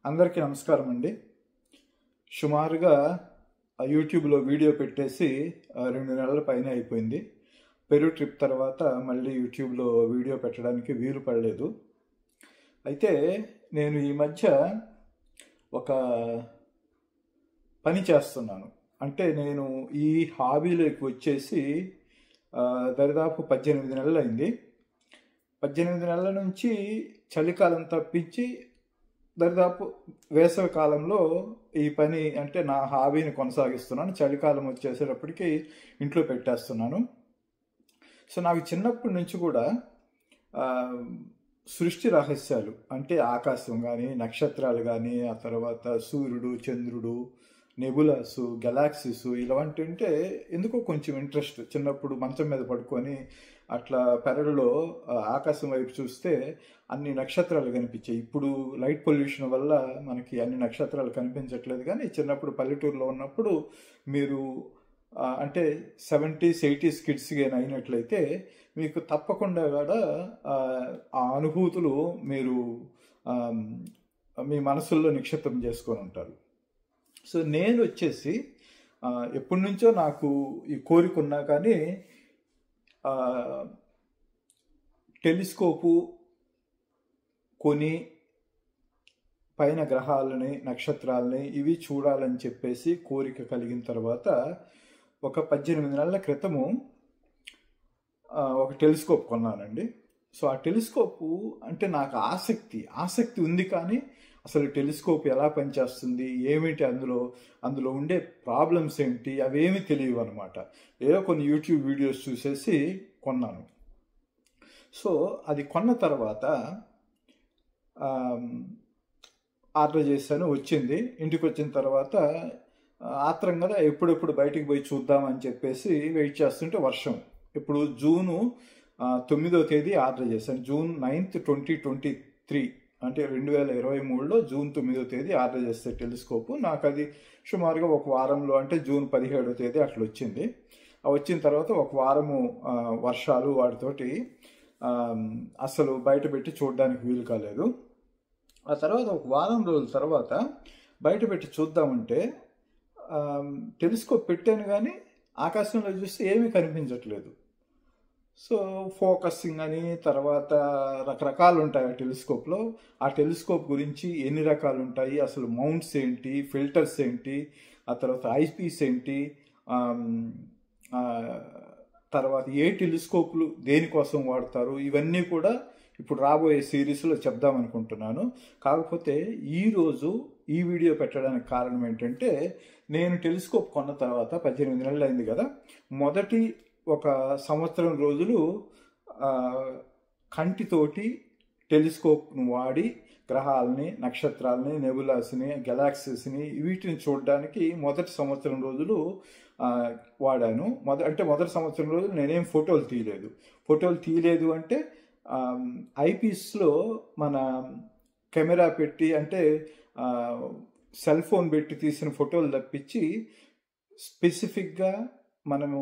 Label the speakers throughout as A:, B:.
A: అందరికీ నమస్కారం అండి. సుమారుగా యూట్యూబ్లో వీడియో పెట్టేసి 2 నెలల పైన అయిపోయింది. పెరు ట్రిప్ తర్వాత మళ్ళీ యూట్యూబ్లో వీడియో పెట్టడానికి వీలు పడలేదు. అయితే నేను ఈ మధ్య ఒక పని చేస్తున్నాను. అంటే నేను ఈ హాబీలోకి వచ్చేసి దరిదాపు 18 నెలలు అయింది. 18 నెలల నుంచి చలికాలం తప్పించి దరిదాపు వేసవి కాలంలో ఈ పని అంటే నా హాబీని కొనసాగిస్తున్నాను. చలికాలం వచ్చేసేటప్పటికి ఇంట్లో పెట్టేస్తున్నాను. సో నాకు చిన్నప్పటి నుంచి కూడా సృష్టి రహస్యాలు అంటే ఆకాశం కానీ, నక్షత్రాలు కానీ, ఆ తర్వాత సూర్యుడు, చంద్రుడు, నెబులాసు, గెలాక్సీస్ ఇలాంటి అంటే ఎందుకో కొంచెం ఇంట్రెస్ట్. చిన్నప్పుడు మంచం మీద పడుకొని అట్లా పెరడులో ఆకాశం వైపు చూస్తే అన్ని నక్షత్రాలు కనిపించాయి. ఇప్పుడు లైట్ పొల్యూషన్ వల్ల మనకి అన్ని నక్షత్రాలు కనిపించట్లేదు, కానీ చిన్నప్పుడు పల్లెటూరులో ఉన్నప్పుడు మీరు అంటే 70s 80s కిడ్స్ కానీ అయినట్లయితే మీకు తప్పకుండా కూడా ఆ అనుభూతులు మీరు మీ మనసుల్లో నిక్షిప్తం చేసుకొని ఉంటారు. సో నేను వచ్చేసి ఎప్పటి నుంచో నాకు ఈ కోరిక ఉన్నా కానీ టెలిస్కోపు కొని పైన గ్రహాలని, నక్షత్రాలని ఇవి చూడాలని చెప్పేసి కోరిక కలిగిన తర్వాత ఒక 18 నెలల క్రితము ఒక టెలిస్కోప్ కొన్నానండి. సో ఆ టెలిస్కోపు అంటే నాకు ఆసక్తి ఉంది, కానీ అసలు టెలిస్కోప్ ఎలా పనిచేస్తుంది, ఏమిటి అందులో ఉండే ప్రాబ్లమ్స్ ఏంటి అవేమీ తెలియవు అనమాట. ఏదో కొన్ని యూట్యూబ్ వీడియోస్ చూసేసి కొన్నాను. సో అది కొన్న తర్వాత ఆర్డర్ చేశాను, వచ్చింది. ఇంటికి వచ్చిన తర్వాత ఆత్రం కదా ఎప్పుడెప్పుడు బయటికి పోయి చూద్దామని చెప్పేసి వెయిట్ చేస్తుంటే వర్షం. ఇప్పుడు జూను 9వ తేదీ ఆర్డర్ చేశాను. జూన్ 9th 2023 అంటే 2023లో జూన్ 9వ తేదీ ఆర్డర్ చేస్తే టెలిస్కోపు నాకు అది సుమారుగా ఒక వారంలో అంటే జూన్ 17వ తేదీ అట్లా వచ్చింది. వచ్చిన తర్వాత ఒక వారము వర్షాలు వాటితోటి అసలు బయట పెట్టి చూడడానికి వీలు కాలేదు. ఆ తర్వాత ఒక వారం రోజుల తర్వాత బయట పెట్టి చూద్దామంటే టెలిస్కోప్ పెట్టాను, కానీ ఆకాశంలో చూస్తే ఏమీ కనిపించట్లేదు. సో ఫోకసింగ్ అని తర్వాత రకరకాలు ఉంటాయి ఆ టెలిస్కోప్లో. ఆ టెలిస్కోప్ గురించి ఎన్ని రకాలు ఉంటాయి, అసలు మౌంట్స్ ఏంటి, ఫిల్టర్స్ ఏంటి, ఆ తర్వాత ఐపీస్ ఏంటి, తర్వాత ఏ టెలిస్కోప్లు దేనికోసం వాడతారు, ఇవన్నీ కూడా ఇప్పుడు రాబోయే సిరీస్లో చెప్దామనుకుంటున్నాను. కాకపోతే ఈరోజు ఈ వీడియో పెట్టడానికి కారణం ఏంటంటే నేను టెలిస్కోప్ కొన్న తర్వాత 18 నెలలు అయింది కదా, మొదటి ఒక సంవత్సరం రోజులు కంటితోటి టెలిస్కోప్ను వాడి గ్రహాలని, నక్షత్రాలని, నెబులాస్ని, గెలాక్సీస్ని వీటిని చూడడానికి మొదటి సంవత్సరం రోజులు వాడాను. మొదటి సంవత్సరం రోజులు నేనేం ఫోటోలు తీయలేదు అంటే ఐపీస్లో మన కెమెరా పెట్టి అంటే సెల్ ఫోన్ పెట్టి తీసిన ఫోటోలు తప్పించి స్పెసిఫిక్గా మనము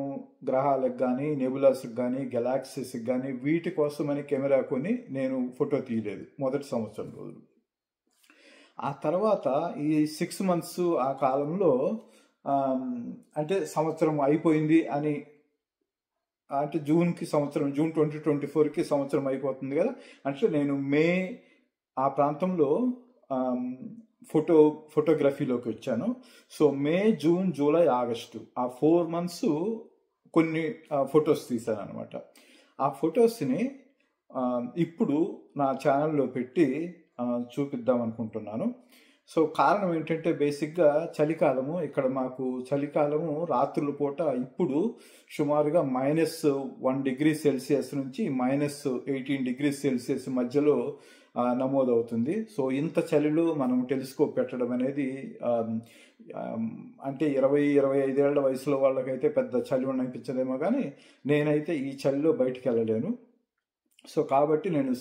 A: గ్రహాలకు కానీ, నెబులాస్కి కానీ, గెలాక్సీస్కి కానీ వీటి కోసమని కెమెరా కొని నేను ఫోటో తీయలేదు మొదటి సంవత్సరం రోజులు. ఆ తర్వాత ఈ 6 months ఆ కాలంలో అంటే సంవత్సరం అయిపోయింది అని అంటే జూన్కి సంవత్సరం, జూన్ 2024కి సంవత్సరం అయిపోతుంది కదా, అంటే నేను మే ఆ ప్రాంతంలో ఫోటోగ్రఫీలోకి వచ్చాను. సో మే, జూన్, జూలై, ఆగస్టు ఆ 4 months కొన్ని ఫొటోస్ తీశాను అనమాట. ఆ ఫొటోస్ని ఇప్పుడు నా ఛానల్లో పెట్టి చూపిద్దాం అనుకుంటున్నాను. సో కారణం ఏంటంటే బేసిక్గా చలికాలము, ఇక్కడ మాకు చలికాలము రాత్రుల పూట ఇప్పుడు సుమారుగా -1 degree Celsius నుంచి -18 degree Celsius మధ్యలో నమోదవుతుంది. సో ఇంత చలిలో మనం టెలిస్కోప్ పెట్టడం అనేది అంటే 20-25 ఏళ్ల వయసులో వాళ్ళకైతే పెద్ద చలి అనిపించదేమో, కానీ నేనైతే ఈ చలిలో బయటికి వెళ్ళలేను. సో కాబట్టి నేను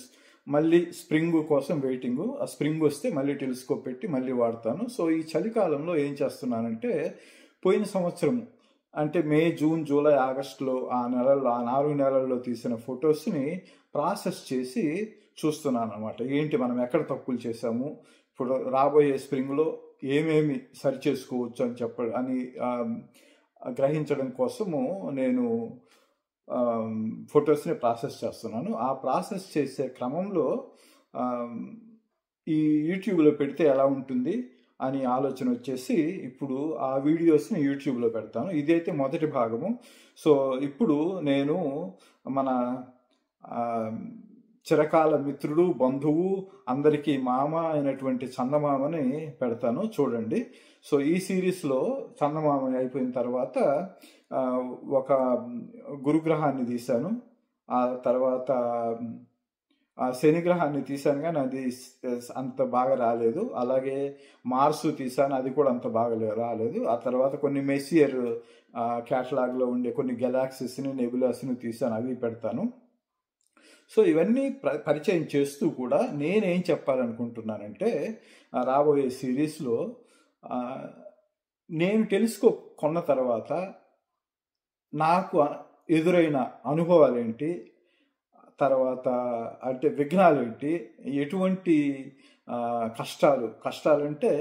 A: మళ్ళీ స్ప్రింగ్ కోసం వెయిటింగ్. ఆ స్ప్రింగ్ వస్తే మళ్ళీ టెలిస్కోప్ పెట్టి మళ్ళీ వాడతాను. సో ఈ చలికాలంలో ఏం చేస్తున్నానంటే పోయిన సంవత్సరం అంటే మే, జూన్, జూలై, ఆగస్టులో ఆ 4 నెలల్లో తీసిన ఫొటోస్ని ప్రాసెస్ చేసి చూస్తున్నాను అనమాట. ఏంటి మనం ఎక్కడ తప్పులు చేశాము, ఇప్పుడు రాబోయే స్ప్రింగ్లో ఏమేమి సరి చేసుకోవచ్చు అని గ్రహించడం కోసము నేను ఫొటోస్ని ప్రాసెస్ చేస్తున్నాను. ఆ ప్రాసెస్ చేసే క్రమంలో ఈ యూట్యూబ్లో పెడితే ఎలా ఉంటుంది అని ఆలోచన వచ్చేసి ఇప్పుడు ఆ వీడియోస్ని యూట్యూబ్లో పెడతాను. ఇదైతే మొదటి భాగము. సో ఇప్పుడు నేను మన చిరకాల మిత్రుడు, బంధువు, అందరికీ మామ అయినటువంటి చందమామని పెడతాను, చూడండి. సో ఈ సిరీస్లో చందమామ అయిపోయిన తర్వాత ఒక గురుగ్రహాన్ని తీశాను, ఆ తర్వాత శనిగ్రహాన్ని తీశాను, కానీ అది అంత బాగా రాలేదు. అలాగే మార్సు తీశాను, అది కూడా అంత బాగా రాలేదు. ఆ తర్వాత కొన్ని మెస్సియర్ క్యాటలాగ్లో ఉండే కొన్ని గెలాక్సీస్ని, నెబులాస్ని తీశాను, అవి పెడతాను. సో ఇవన్నీ పరిచయం చేస్తూ కూడా నేనేం చెప్పాలనుకుంటున్నానంటే, రాబోయే సిరీస్లో నేను టెలిస్కోప్ కొన్న తర్వాత నాకు ఎదురైన అనుభవాలు ఏంటి, తర్వాత అంటే విఘ్నాలు ఏంటి, ఎటువంటి కష్టాలంటే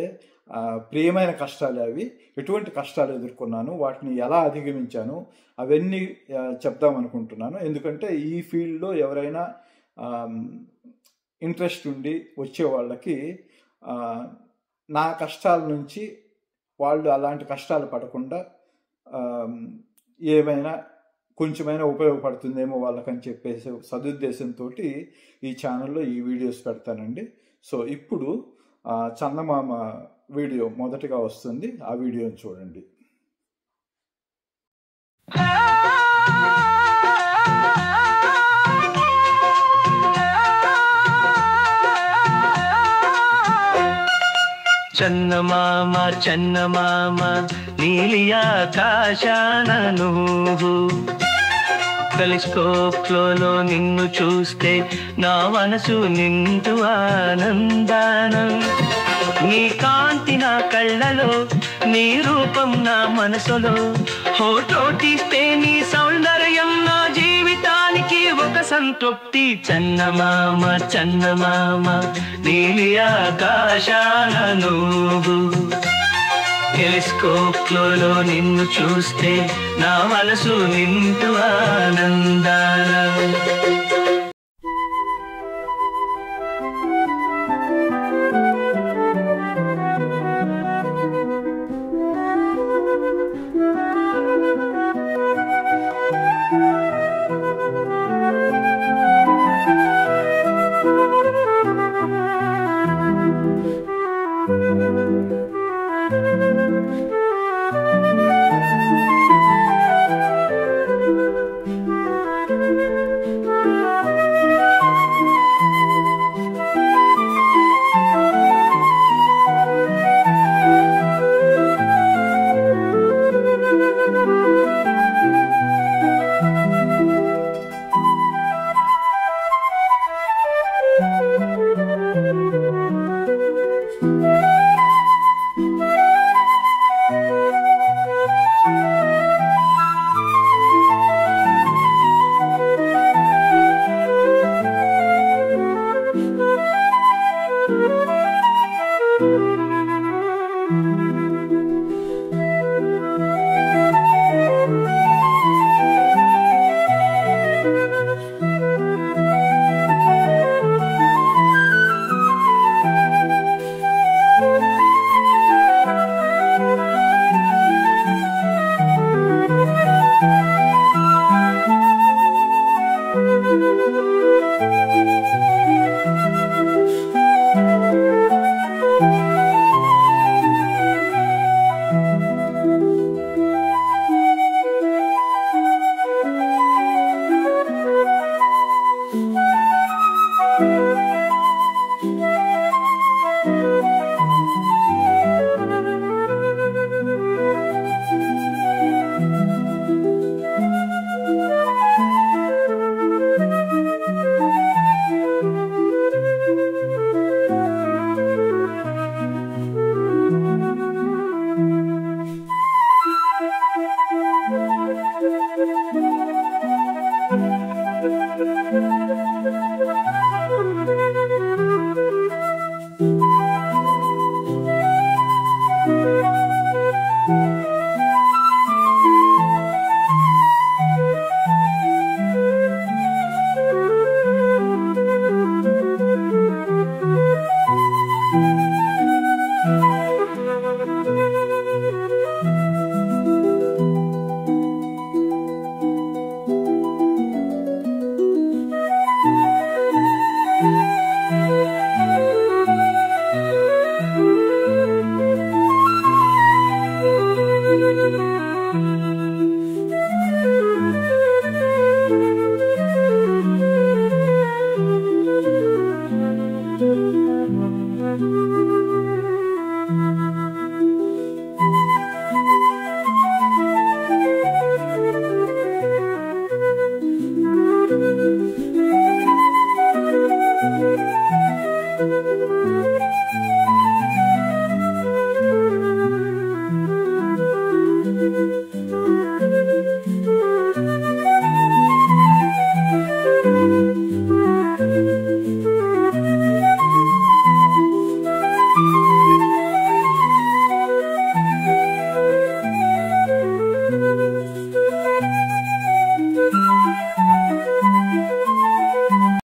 A: ప్రియమైన కష్టాలు, అవి ఎటువంటి కష్టాలు ఎదుర్కొన్నాను, వాటిని ఎలా అధిగమించాను, అవన్నీ చెప్దామనుకుంటున్నాను. ఎందుకంటే ఈ ఫీల్డ్లో ఎవరైనా ఇంట్రెస్ట్ ఉండి వచ్చే వాళ్ళకి నా కష్టాల నుంచి వాళ్ళు అలాంటి కష్టాలు పడకుండా ఏమైనా కొంచెమైనా ఉపయోగపడుతుందేమో వాళ్ళకని చెప్పేసి సదుద్దేశంతో ఈ ఛానల్లో ఈ వీడియోస్ పెడతానండి. సో ఇప్పుడు చందమామ వీడియో మొదటగా వస్తుంది, ఆ వీడియోని చూడండి.
B: చందమామ చందమామ నీలి ఆకాశాన నువ్వు, టెలిస్కోప్లో నిన్ను చూస్తే నా మనసు నిండు ఆనందానం. నీ కాంతి నా కళ్ళలో, నీ రూపం నా మనసులో, ఫోటో తీస్తే నీ సౌందర్యం నా జీవితానికి ఒక సంతృప్తి. చందమామ చందమామ నీలి ఆకాశాన నువ్వు, టెలిస్కోప్లో నిన్ను చూస్తే నా మనసు నిండు ఆనందానం.